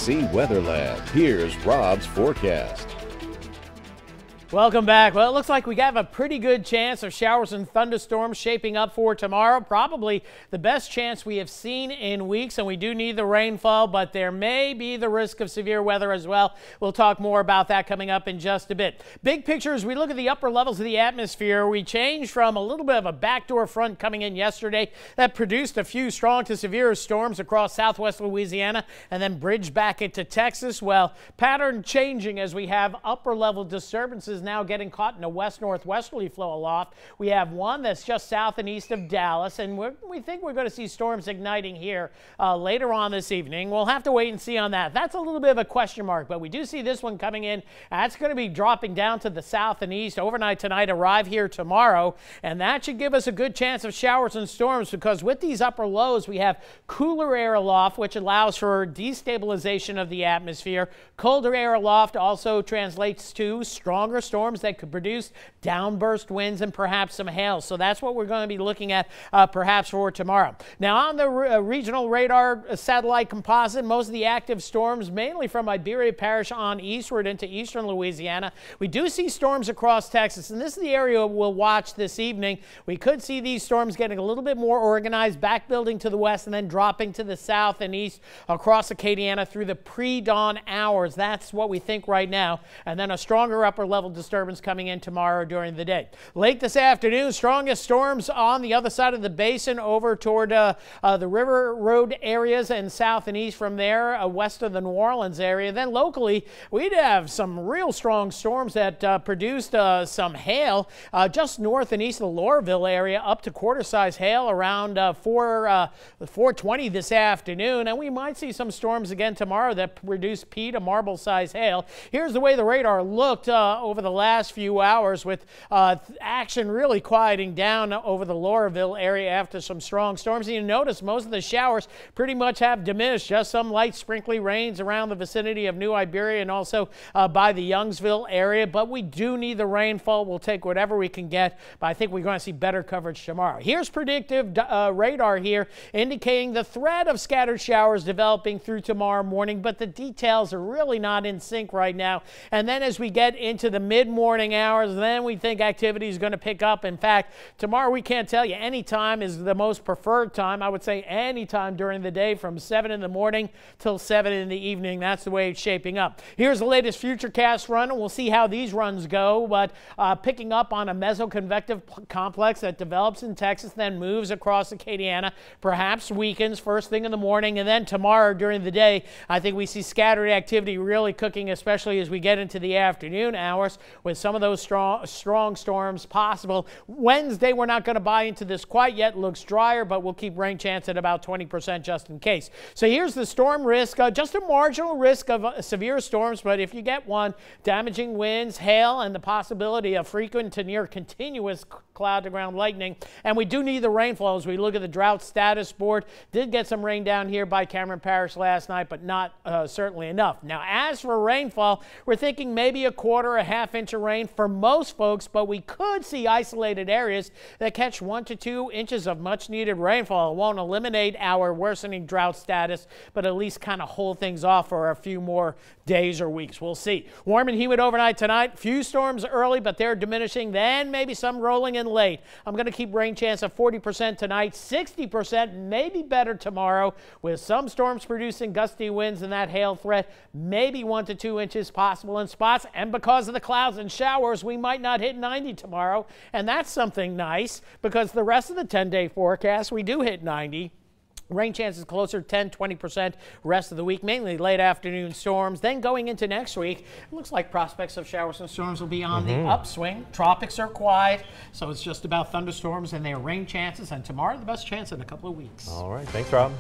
KC Weather Lab. Here's Rob's forecast. Welcome back. Well, it looks like we have a pretty good chance of showers and thunderstorms shaping up for tomorrow. Probably the best chance we have seen in weeks, and we do need the rainfall, but there may be the risk of severe weather as well. We'll talk more about that coming up in just a bit. Big picture, as we look at the upper levels of the atmosphere, we changed from a little bit of a backdoor front coming in yesterday that produced a few strong to severe storms across southwest Louisiana and then bridged back into Texas. Well, pattern changing as we have upper level disturbances now getting caught in a west-northwesterly flow aloft. We have one that's just south and east of Dallas, and we think we're going to see storms igniting here later on this evening. We'll have to wait and see on that. That's a little bit of a question mark, but we do see this one coming in. That's going to be dropping down to the south and east overnight tonight, arrive here tomorrow, and that should give us a good chance of showers and storms because with these upper lows, we have cooler air aloft, which allows for destabilization of the atmosphere. Colder air aloft also translates to stronger storms that could produce downburst winds and perhaps some hail. So that's what we're going to be looking at perhaps for tomorrow. Now on the regional radar satellite composite, most of the active storms mainly from Iberia Parish on eastward into eastern Louisiana. We do see storms across Texas, and this is the area we'll watch this evening. We could see these storms getting a little bit more organized, back building to the west and then dropping to the south and east across Acadiana through the pre-dawn hours. That's what we think right now. And then a stronger upper level disturbance coming in tomorrow during the day. Late this afternoon, strongest storms on the other side of the basin over toward the River Road areas and south and east from there, west of the New Orleans area. Then locally, we'd have some real strong storms that produced some hail just north and east of the Laurelville area, up to quarter-size hail around 4:20 this afternoon. And we might see some storms again tomorrow that produce pea to marble-size hail. Here's the way the radar looked over the last few hours with action really quieting down over the Laurelville area after some strong storms. And you notice most of the showers pretty much have diminished. Just some light sprinkly rains around the vicinity of New Iberia and also by the Youngsville area. But we do need the rainfall. We'll take whatever we can get. But I think we're going to see better coverage tomorrow. Here's predictive radar here indicating the threat of scattered showers developing through tomorrow morning. But the details are really not in sync right now. And then as we get into the mid-morning hours, then we think activity is going to pick up. In fact, tomorrow we can't tell you. Any time is the most preferred time. I would say any time during the day from 7 in the morning till 7 in the evening. That's the way it's shaping up. Here's the latest Futurecast run, and we'll see how these runs go. But picking up on a mesoconvective complex that develops in Texas, then moves across Acadiana, perhaps weakens first thing in the morning, and then tomorrow during the day, I think we see scattered activity really cooking, especially as we get into the afternoon hours with some of those strong storms possible. Wednesday, we're not going to buy into this quite yet. Looks drier, but we'll keep rain chance at about 20% just in case. So here's the storm risk, just a marginal risk of severe storms, but if you get one, damaging winds, hail, and the possibility of frequent to near continuous cloud-to-ground lightning. And we do need the rainfall as we look at the drought status board. Did get some rain down here by Cameron Parish last night, but not certainly enough. Now, as for rainfall, we're thinking maybe a quarter, a half inch of rain for most folks, but we could see isolated areas that catch 1 to 2 inches of much-needed rainfall. It won't eliminate our worsening drought status, but at least kind of hold things off for a few more days or weeks. We'll see. Warm and humid overnight tonight. Few storms early, but they're diminishing. Then maybe some rolling in late. I'm going to keep rain chance of 40% tonight, 60%, maybe better tomorrow, with some storms producing gusty winds and that hail threat, maybe 1 to 2 inches possible in spots. And because of the clouds and showers, we might not hit 90 tomorrow. And that's something nice because the rest of the 10-day forecast, we do hit 90. Rain chances closer to 10-20% rest of the week, mainly late afternoon storms. Then going into next week, it looks like prospects of showers and storms will be on the upswing. Tropics are quiet, so it's just about thunderstorms and their rain chances. And tomorrow, the best chance in a couple of weeks. All right. Thanks, Rob.